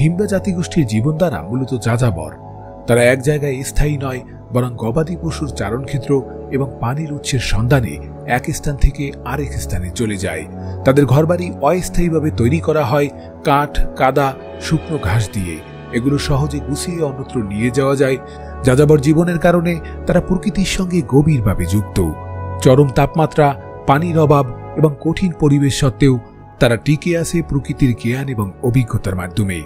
Himba জাতিগোষ্ঠীর জীবনধারা মূলত যাযাবর। তারা এক জায়গায় স্থায়ী নয়, বরং গবাদি পশুর চারণক্ষেত্র এবং পানির উৎসের সন্ধানে এক স্থান থেকে আরেক স্থানে চলে যায়। তাদের ঘরবাড়ি অস্থায়ীভাবে তৈরি করা হয় কাঠ, কাদা, শুকনো ঘাস দিয়ে। এগুলো সহজে গুছিয়ে অন্যত্র নিয়ে যাওয়া যায়। যাযাবর জীবনের কারণে তারা প্রকৃতির সঙ্গে গভীরভাবে যুক্ত। চরম তাপমাত্রা, পানির অভাব এবং কঠিন পরিবেশ সত্ত্বেও তারা টিকে আছে প্রকৃতির জ্ঞান এবং অভিজ্ঞতার মাধ্যমে।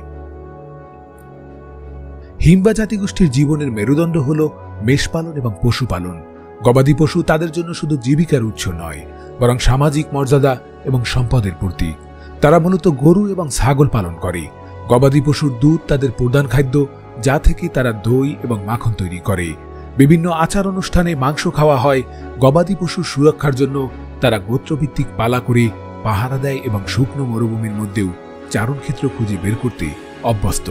হিম্বা জাতিগোষ্ঠীর জীবনের মেরুদণ্ড হল মেষপালন এবং পশুপালন। গবাদি পশু তাদের জন্য শুধু জীবিকার উৎস নয়, বরং সামাজিক মর্যাদা এবং সম্পদের প্রতীক। তারা মূলত গরু এবং ছাগল পালন করে। গবাদি পশুর দুধ তাদের প্রধান খাদ্য, যা থেকে তারা দই এবং মাখন তৈরি করে। বিভিন্ন আচার অনুষ্ঠানে মাংস খাওয়া হয়। গবাদি পশুর সুরক্ষার জন্য তারা গোত্রভিত্তিক পালা করে পাহারা দেয় এবং শুকনো মরুভূমির মধ্যেও চারণক্ষেত্র খুঁজে বের করতে অভ্যস্ত।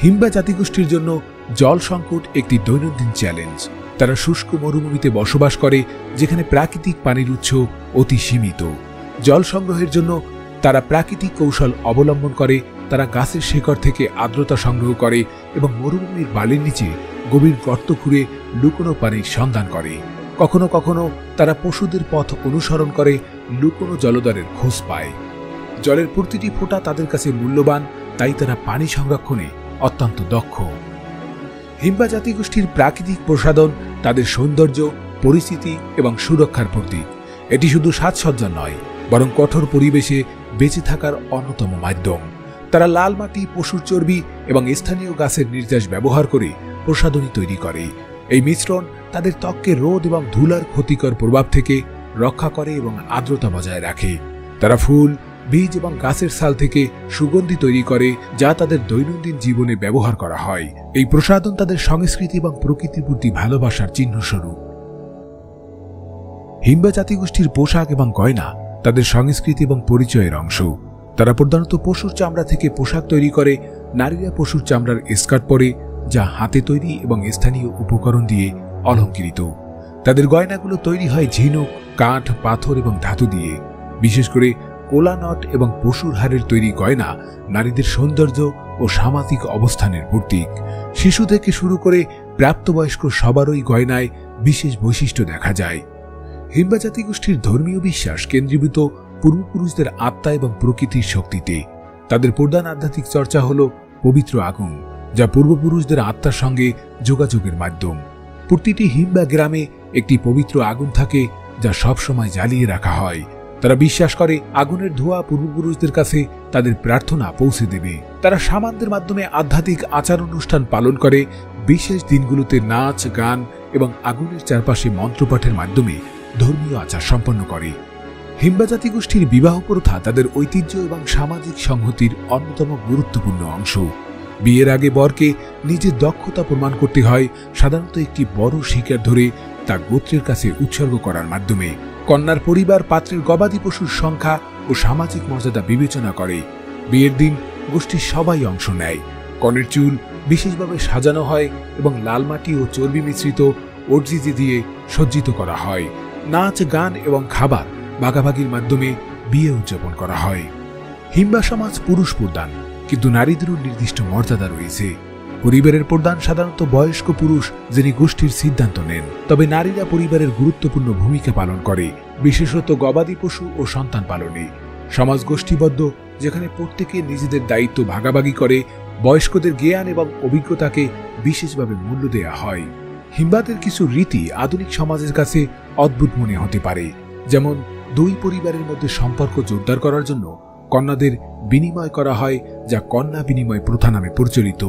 হিম্বা জাতিগোষ্ঠীর জন্য জল সংকট একটি দৈনন্দিন চ্যালেঞ্জ। তারা শুষ্ক মরুভূমিতে বসবাস করে, যেখানে প্রাকৃতিক পানির উৎস অতি সীমিত। জল সংগ্রহের জন্য তারা প্রাকৃতিক কৌশল অবলম্বন করে। তারা গাছের শেকড় থেকে আর্দ্রতা সংগ্রহ করে এবং মরুভূমির বালির নিচে গভীর গর্ত খুঁড়ে লুকোনো পানির সন্ধান করে। কখনো কখনো তারা পশুদের পথ অনুসরণ করে লুকোনো জলধারের খোঁজ পায়। জলের প্রতিটি ফোঁটা তাদের কাছে মূল্যবান, তাই তারা পানি সংরক্ষণে অত্যন্ত দক্ষ। হিম্বা জাতিগোষ্ঠীর প্রাকৃতিক প্রসাধন তাদের সৌন্দর্য, পরিস্থিতি এবং সুরক্ষার প্রতীক। এটি শুধু সাজসজ্জা নয়, বরং কঠোর পরিবেশে বেঁচে থাকার অন্যতম মাধ্যম। তারা লাল মাটি, পশুর চর্বি এবং স্থানীয় গাছের নির্যাস ব্যবহার করে প্রসাধনী তৈরি করে। এই মিশ্রণ তাদের ত্বককে রোদ এবং ধুলার ক্ষতিকর প্রভাব থেকে রক্ষা করে এবং আর্দ্রতা বজায় রাখে। তারা ফুল, বীজ এবং গাছের ছাল থেকে সুগন্ধি তৈরি করে, যা তাদের দৈনন্দিন জীবনে ব্যবহার করা হয়। এই প্রসাধন তাদের সংস্কৃতি এবং প্রকৃতির প্রতি ভালোবাসার চিহ্নস্বরূপ। হিম্বা জাতিগোষ্ঠীর পোশাক এবং গয়না তাদের সংস্কৃতি এবং পরিচয়ের অংশ। তারা প্রধানত পশুর চামড়া থেকে পোশাক তৈরি করে। নারীরা পশুর চামড়ার স্কার্ট পরে, যা হাতে তৈরি এবং স্থানীয় উপকরণ দিয়ে অলঙ্কৃত। তাদের গয়নাগুলো তৈরি হয় ঝিনুক, কাঠ, পাথর এবং ধাতু দিয়ে। বিশেষ করে কোলা নট এবং পশুর হাড়ের তৈরি গয়না নারীদের সৌন্দর্য ও সামাজিক অবস্থানের প্রতীক। শিশু থেকে শুরু করে প্রাপ্তবয়স্ক সবারই গয়নায় বিশেষ বৈশিষ্ট্য দেখা যায়। হিম্বা জাতিগোষ্ঠীর ধর্মীয় বিশ্বাস কেন্দ্রীভূত পূর্বপুরুষদের আত্মা এবং প্রকৃতির শক্তিতে। তাদের প্রধান আধ্যাত্মিক চর্চা হল পবিত্র আগুন, যা পূর্বপুরুষদের আত্মার সঙ্গে যোগাযোগের মাধ্যম। প্রতিটি হিম্বা গ্রামে একটি পবিত্র আগুন থাকে, যা সবসময় জ্বালিয়ে রাখা হয়। তারা বিশ্বাস করে আগুনের ধোঁয়া পূর্বপুরুষদের কাছে তাদের প্রার্থনা পৌঁছে দেবে। তারা শামানদের মাধ্যমে আধ্যাত্মিক আচার অনুষ্ঠান পালন করে। বিশেষ দিনগুলোতে নাচ, গান এবং আগুনের চারপাশে মন্ত্রপাঠের মাধ্যমে ধর্মীয় আচার সম্পন্ন করে। হিম্বা জাতিগোষ্ঠীর বিবাহ প্রথা তাদের ঐতিহ্য এবং সামাজিক সংহতির অন্যতম গুরুত্বপূর্ণ অংশ। বিয়ের আগে বরকে নিজের দক্ষতা প্রমাণ করতে হয়, সাধারণত একটি বড় শিকার ধরে তা গোত্রের কাছে উৎসর্গ করার মাধ্যমে। কন্যার পরিবার পাত্রের গবাদি পশুর সংখ্যা ও সামাজিক মর্যাদা বিবেচনা করে। বিয়ের দিন গোষ্ঠীর সবাই অংশ নেয়। কনের চুল বিশেষভাবে সাজানো হয় এবং লাল মাটি ও চর্বি মিশ্রিত অর্জিজি দিয়ে সজ্জিত করা হয়। নাচ, গান এবং খাবার ভাগাভাগির মাধ্যমে বিয়ে উদযাপন করা হয়। হিম্বা সমাজ পুরুষ প্রধান, কিন্তু নারীদেরও নির্দিষ্ট মর্যাদা রয়েছে। পরিবারের প্রধান সাধারণত বয়স্ক পুরুষ, যিনি গোষ্ঠীর সিদ্ধান্ত নেন। তবে নারীরা পরিবারের গুরুত্বপূর্ণ ভূমিকা পালন করে, বিশেষত গবাদি পশু ও সন্তান পালনে। সমাজ গোষ্ঠীবদ্ধ, যেখানে প্রত্যেকে নিজেদের দায়িত্ব ভাগাভাগি করে। বয়স্কদের জ্ঞান এবং অভিজ্ঞতাকে বিশেষভাবে মূল্য দেওয়া হয়। হিম্বাদের কিছু রীতি আধুনিক সমাজের কাছে অদ্ভুত মনে হতে পারে, যেমন দুই পরিবারের মধ্যে সম্পর্ক জোরদার করার জন্য কন্যাদের বিনিময় করা হয়, যা কন্যা বিনিময় প্রথা নামে পরিচালিত।